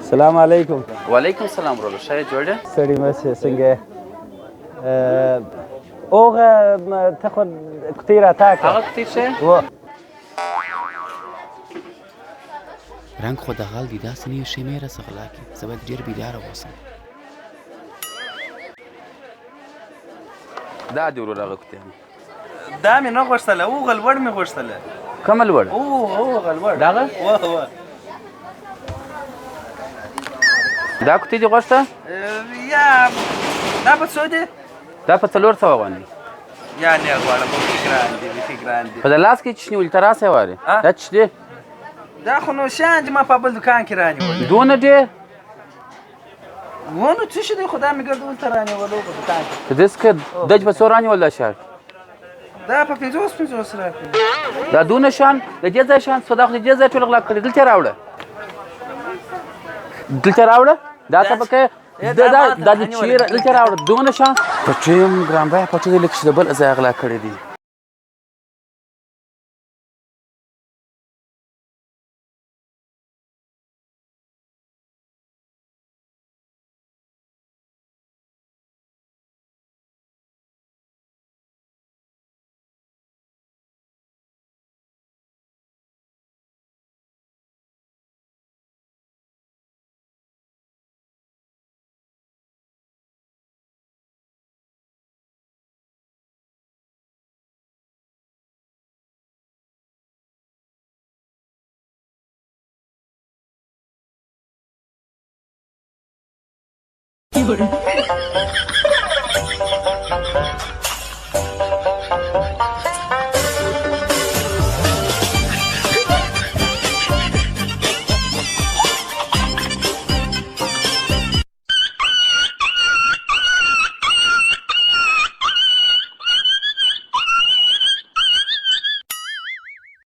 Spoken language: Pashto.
السلام علیکم. وعلیکم السلام ورور ښه جوړ یې سړی مې څنګه اوغه ته خو کوتې راته کړه هغه کوتې ښه و رنګ خو د غال دی داسې نه یو شی مې راڅخه لاکي زه باید ډېر بیداره اوسم. دا دې ورور هغه کوتې دا مې نه غوښتله اوغه لوړ مې غوښتله کومه لوړ اوغه لوړ دغه وه دا کوتې دې غوښته یا دا په څو دی دا په 400 غوندې یا نه غواړم بیخي ګران دي بیخي ګران دي په د لاس کې چې نیولي ته راسه وارې دا چې دی دا خو نو شیان چې ما په بل دوکان کې رانیولې دونه ډېر ونه څه شي دی خو دا مې ګرد دلته رانیولو په دوکان کې په داسې کې دج په څو رانیول دا شار دا په 50 راکړي دا دونه شان د دې ځای شان څه دا خو د دې ځای ټول غلا کړي دلته راوړه دا ته پکې دا د چیر دلته راوړه دونه شان پټیم ګران بای پټې لکه چې د بل ځای غلا کړي دي有人。